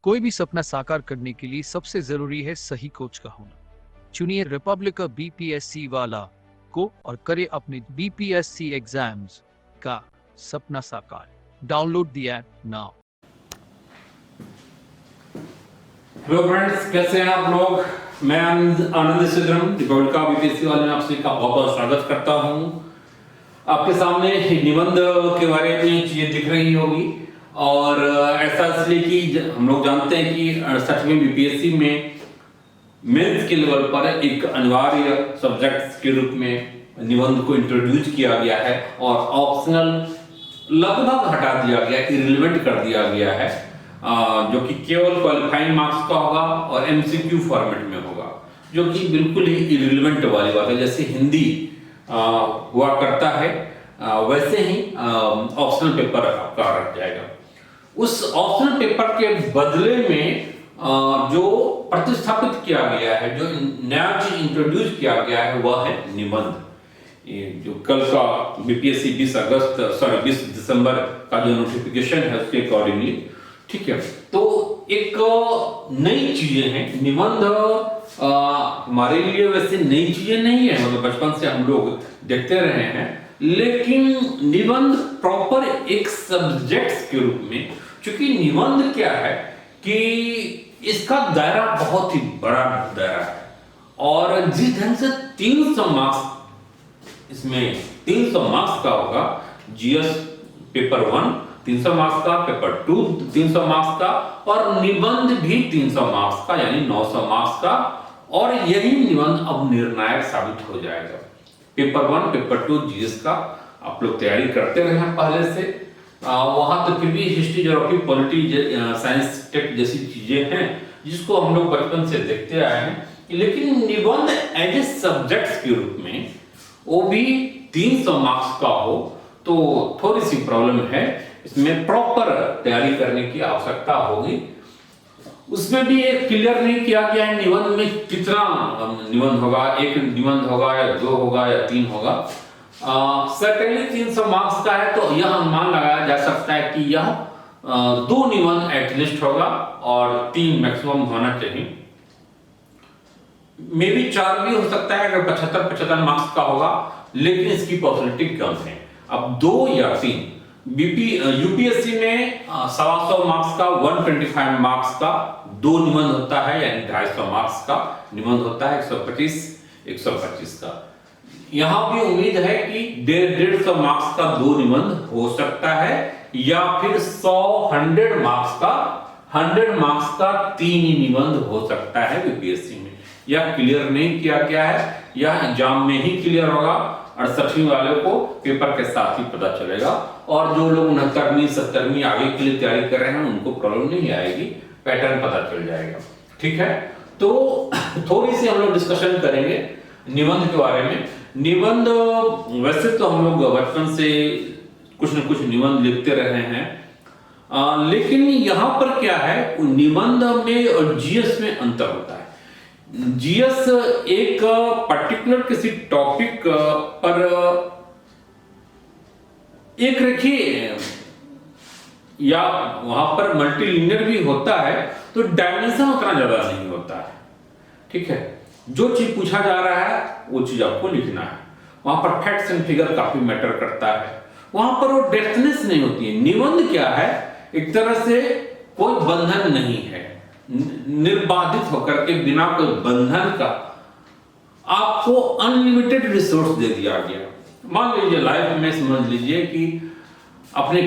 कोई भी सपना साकार करने के लिए सबसे जरूरी है सही कोच का होना। चुनिए रिपब्लिका बीपीएससी वाला को और करे अपने बीपीएससी एग्जाम्स का सपना साकार। Download the app now. Hello friends, कैसे हैं आप लोग। मैं आनंद सिद्धरम रिपब्लिका बीपीएससी वाले में आप सभी का बहुत बहुत स्वागत करता हूं। आपके सामने निबंध के बारे में चीजें दिख रही होगी और ऐसा इसलिए कि हम लोग जानते हैं कि 68वें बीपीएससी में मेंस के लेवल पर एक अनिवार्य सब्जेक्ट के रूप में निबंध को इंट्रोड्यूस किया गया है और ऑप्शनल लगभग हटा दिया गया, इररिलेवेंट कर दिया गया है, जो कि केवल क्वालिफाइंग मार्क्स का होगा और एमसीक्यू फॉर्मेट में होगा, जो कि बिल्कुल ही इररिलेवेंट वाली बात है। जैसे हिंदी हुआ करता है वैसे ही ऑप्शनल पेपर आपका रख जाएगा। उस ऑप्शनल पेपर के बदले में जो प्रतिस्थापित किया गया है, जो नया चीज इंट्रोड्यूस किया गया है, वह है निबंध। ये जो कल का बीपीएससी 20 दिसंबर का जो नोटिफिकेशन है उसके अकॉर्डिंगली, ठीक है, तो एक नई चीजें हैं। निबंध हमारे लिए वैसे नई चीजें नहीं है, मतलब बचपन से हम लोग देखते रहे हैं, लेकिन निबंध प्रॉपर एक सब्जेक्ट के रूप में, क्योंकि निबंध क्या है कि इसका दायरा बहुत ही बड़ा दायरा है और जिस ढंग से 300 मार्क्स, इसमें 300 मार्क्स का होगा। जीएस पेपर 1 300 मार्क्स का, पेपर 2 300 मार्क्स का और निबंध भी 300 मार्क्स का, यानी 900 मार्क्स का। और यही निबंध अब निर्णायक साबित हो जाएगा। पेपर 1 पेपर 2 जीएस का आप लोग तैयारी करते रहे हैं पहले से, वहां तो फिर भी history, geography, polity, science, tech जैसी चीजें हैं जिसको हम लोग बचपन से देखते आए हैं, लेकिन निबंध एज ए सब्जेक्ट के रूप में वो भी 300 मार्क्स का हो तो थोड़ी सी प्रॉब्लम है। इसमें प्रॉपर तैयारी करने की आवश्यकता होगी। उसमें भी एक क्लियर नहीं किया गया है निबंध में कितना निबंध होगा, एक निबंध होगा या 2 होगा या 3 होगा। सर्टेनली 300 मार्क्स का है तो यह अनुमान लगाया जा सकता है कि यह 2 निबंध एटलीस्ट होगा और 3 मैक्सिमम होना चाहिए। मे भी 4 भी हो सकता है अगर 75 मार्क्स का होगा, लेकिन इसकी पॉसिबिलिटी कम है। अब 2 या 3 यूपीएससी में 125 मार्क्स का, 125 मार्क्स का 2 निबंध होता है, यानी 250 मार्क्स का निबंध होता है, 125 का। यहां भी उम्मीद है कि 150 मार्क्स का 2 निबंध हो सकता है, या फिर 100 मार्क्स का 3 ही निबंध हो सकता है यूपीएससी में। यह क्लियर नहीं किया गया है, यह एग्जाम में ही क्लियर होगा। 68वीं वाले को पेपर के साथ ही पता चलेगा और जो लोग 69वीं 70वीं आगे के लिए तैयारी कर रहे हैं उनको प्रॉब्लम नहीं आएगी, पैटर्न पता चल जाएगा। ठीक है, तो थोड़ी सी हम लोग डिस्कशन करेंगे निबंध के बारे में। निबंध वैसे तो हम लोग बचपन से कुछ न कुछ निबंध लिखते रहे हैं, लेकिन यहां पर क्या है, निबंध में और जीएस में अंतर होता है। जीएस एक पर्टिकुलर किसी टॉपिक पर एक रखिए, या वहां पर मल्टीलिनियर भी होता है तो डायमेंशन उतना ज्यादा नहीं होता है। ठीक है, जो चीज पूछा जा रहा है वो चीज आपको लिखना है। वहां पर फैक्ट्स एंड फिगर काफी मैटर करता है, वहां पर वो डेप्थनेस नहीं होती है। निबंध क्या है, एक तरह से कोई बंधन नहीं है, निर्बाधित होकर के बिना कोई बंधन का आपको अनलिमिटेड रिसोर्स दे दिया गया। मान लीजिए लाइफ में समझ लीजिए कि अपने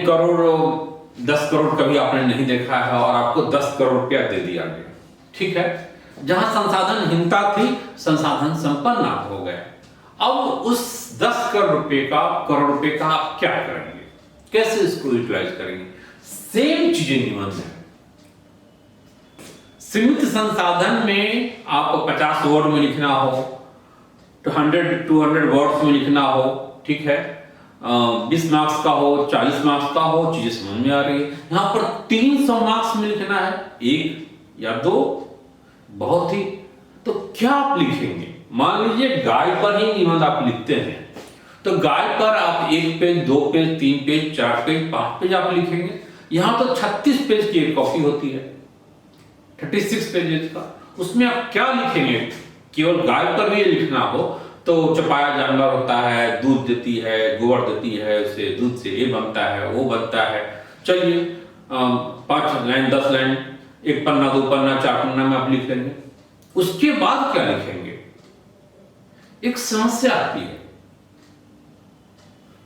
10 करोड़ कभी आपने नहीं देखा है और आपको 10 करोड़ रुपया दे दिया गया। ठीक है, जहां संसाधनहीनता थी, संसाधन संपन्न आप हो गए। अब उस 10 करोड़ रुपए का आप क्या करेंगे, कैसे इसको यूटिलाइज करेंगे? सेम चीजें निबंध है। सीमित संसाधन में आपको 50 वर्ड में लिखना हो, 200 वर्ड्स में लिखना हो, ठीक है, 20 मार्क्स का हो, 40 मार्क्स का हो, चीजें समझ में आ रही है। यहां पर 300 मार्क्स में लिखना है, 1 या 2 बहुत ही, तो क्या आप लिखेंगे? मान लीजिए गाय पर ही निबंध आप लिखते हैं, तो गाय पर आप 1 page, 2 page, 3 page, 4 page, 5 page आप लिखेंगे। यहां तो 36 पेज की एक कॉपी होती है। 36 पेजेस का। उसमें आप क्या लिखेंगे? केवल गाय पर भी लिखना हो तो चपाया जानवर होता है, दूध देती है, गोबर देती है, उसे दूध से ये बनता है, वो बनता है। चलिए 5 लाइन 10 लाइन, 1 पन्ना 2 पन्ना 4 पन्ना में आप लिख लेंगे। उसके बाद क्या लिखेंगे? एक समस्या आती है।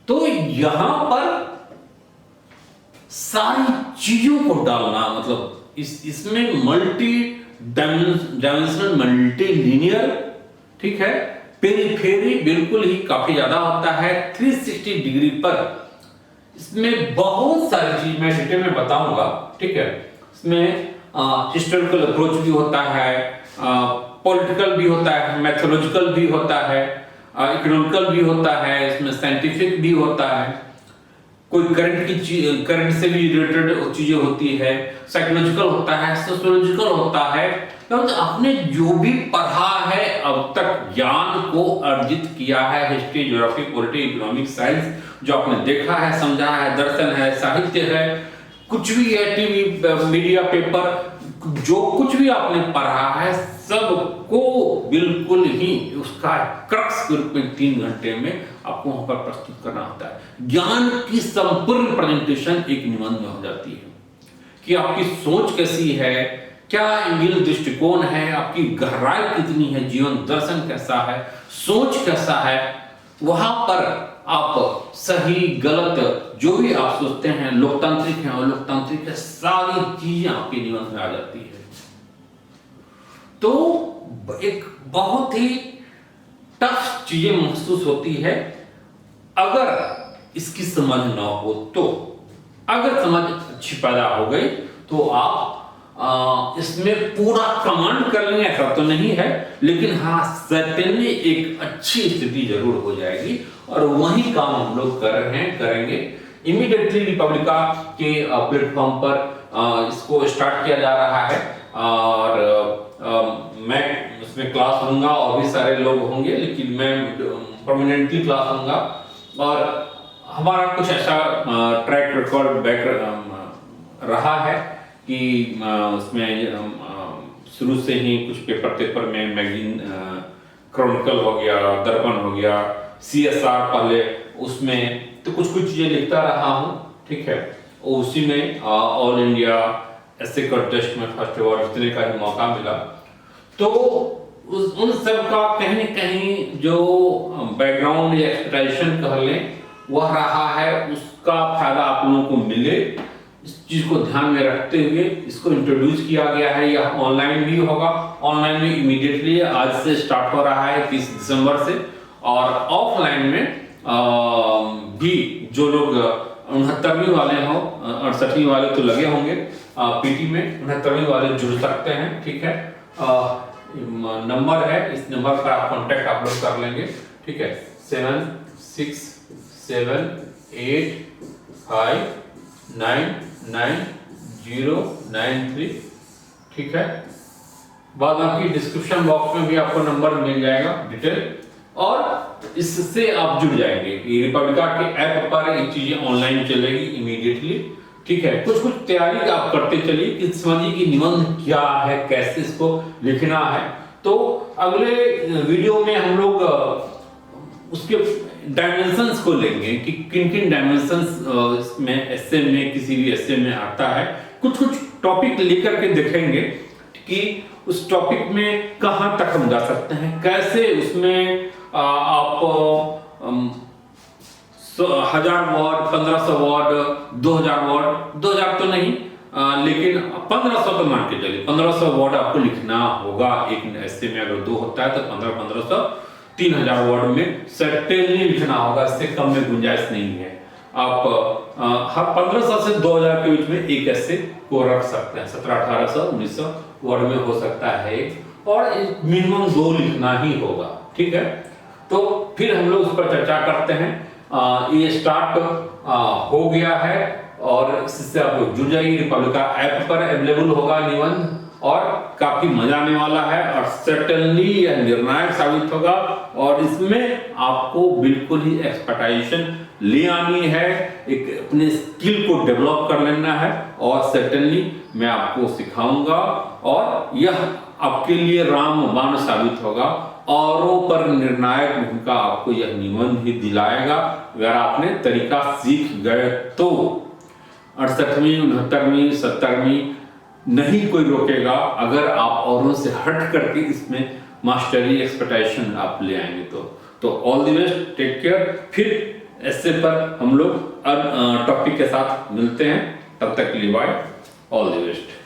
तो यहां पर सारी चीजों को डालना, मतलब इसमें मल्टी डायमेंशनल, मल्टी लीनियर, ठीक है, पेरीफेरी बिल्कुल ही काफी ज्यादा होता है। 360 डिग्री पर इसमें बहुत सारी चीज मैं डिटेल में बताऊंगा, ठीक है। इसमें हिस्टोरिकल अप्रोच भी होता है, पॉलिटिकल भी होता है, मैथोलॉजिकल भी होता है, इकोनॉमिकल भी होता है, इसमें साइंटिफिक भी होता है, कोई करंट से भी रिलेटेड चीजें होती है, साइकोलॉजिकल होता है, सोशियोलॉजिकल होता है। तो आपने जो भी पढ़ा है अब तक, ज्ञान को अर्जित किया है, history, geography, polity, economic, science, जो आपने देखा है, समझा है, दर्शन है, साहित्य है, कुछ भी है, टीवी, मीडिया, पेपर, जो कुछ भी आपने पढ़ा है, सबको बिल्कुल ही उसका क्रक्स के रूप में 3 घंटे में आपको वहां पर प्रस्तुत करना होता है। ज्ञान की संपूर्ण प्रेजेंटेशन एक निबंध में हो जाती है कि आपकी सोच कैसी है, क्या एंगल दृष्टिकोण है, आपकी गहराई कितनी है, जीवन दर्शन कैसा है, सोच कैसा है। वहां पर आप सही गलत जो भी आप सोचते हैं, लोकतांत्रिक है और लोकतांत्रिक है, सारी चीजें आपके निबंध में आ जाती है। तो एक बहुत ही टफ चीजें महसूस होती है अगर इसकी समझ ना हो तो। अगर समझ अच्छी पैदा हो गई तो आप इसमें पूरा कमांड कर लेंगे, ऐसा तो नहीं है, लेकिन हाँ सर्टेनली एक अच्छी स्थिति जरूर हो जाएगी। और वही काम हम लोग कर रहे हैं, करेंगे। इमीडिएटली रिपब्लिका के प्लेटफॉर्म पर इसको स्टार्ट किया जा रहा है और मैं उसमें क्लास लूंगा और भी सारे लोग होंगे, लेकिन मैं परमानेंटली क्लास लूंगा। और हमारा कुछ ऐसा ट्रैक रिकॉर्ड बैक रहा है कि उसमें शुरू से ही कुछ पेपर में मैगजीन, क्रॉनिकल हो गया, दर्पण हो गया, CSR पहले, उसमें तो कुछ चीजें लिखता रहा हूं, ठीक है। उसी में ऑल इंडिया ऐसे कॉन्टेस्ट में फर्स्ट अवार्ड जीतने का ही मौका मिला। तो उन सब का कहीं न कहीं जो बैकग्राउंड या एक्सपेक्टेशन कह लें वह रहा है, उसका फायदा आप लोगों को मिले, इस चीज को ध्यान में रखते हुए इसको इंट्रोड्यूस किया गया है। यह ऑनलाइन भी होगा, ऑनलाइन में इमीडिएटली आज से स्टार्ट हो रहा है 30 दिसंबर से, और ऑफलाइन में भी जो लोग 69वीं वाले हो, 68वीं वाले तो लगे होंगे पीटी में, 69वीं वाले जुड़ सकते हैं, ठीक है। नंबर है, इस नंबर पर आप कांटेक्ट आप लोग कर लेंगे, ठीक है। 7678599093, ठीक है। बाद आपकी डिस्क्रिप्शन बॉक्स में भी आपको नंबर मिल जाएगा डिटेल, और इससे आप जुड़ जाएंगे। ये रिपब्लिका के ऐप पर ये चीजें ऑनलाइन चलेगी इमीडिएटली, ठीक है। कुछ तैयारी आप करते चलिए कि समझिए कि निबंध क्या है, कैसे इसको लिखना है। तो अगले वीडियो में हम लोग उसके डायमेंशंस को लेंगे कि किन डायमेंशंस इसमें एस्से में, किसी भी एस्से में आता है। कुछ टॉपिक लेकर के देखेंगे कि उस टॉपिक में कहां तक हम जा सकते हैं, कैसे उसमें आप 1000 वर्ड, 1500 वर्ड, 2000 वर्ड, 2000 तो नहीं, लेकिन 1500 तो मान के चलिए 1500 वर्ड आपको लिखना होगा एक एस्से में। अगर 2 होता है तो 1500 3000 वर्ड में सर्टेनली लिखना होगा, इससे कम में गुंजाइश नहीं है। आप हर 1500 से 2000 के बीच में एक एस्से को रख सकते हैं। 1700, 1800, 1900 वर्ड में हो सकता है, और मिनिमम 2 लिखना ही होगा, ठीक है। तो फिर हम लोग उस पर चर्चा करते हैं। ये स्टार्ट हो गया है और इससे आप लोग जुड़ जाइए। रिपब्लिका ऐप पर अवेलेबल होगा निबंध, और काफी मजा आने वाला है, और सर्टेनली यह निर्णायक साबित होगा, और इसमें आपको बिल्कुल ही एक्सपर्टाइजेशन ले आनी है, एक अपने स्किल को डेवलप कर लेना है, और सर्टेनली मैं आपको सिखाऊंगा और यह आपके लिए रामबाण साबित होगा। औरों पर निर्णायक भूमिका आपको यह निबंध ही दिलाएगा अगर आपने तरीका सीख गए तो। 68वीं 69वीं 70वीं नहीं कोई रोकेगा अगर आप औरों से हट करके इसमें मास्टरी एक्सपर्टाइजेशन आप ले आएंगे तो all the best, take care. फिर ऐसे पर हम लोग टॉपिक के साथ मिलते हैं, तब तक के लिए बाय, ऑल द बेस्ट।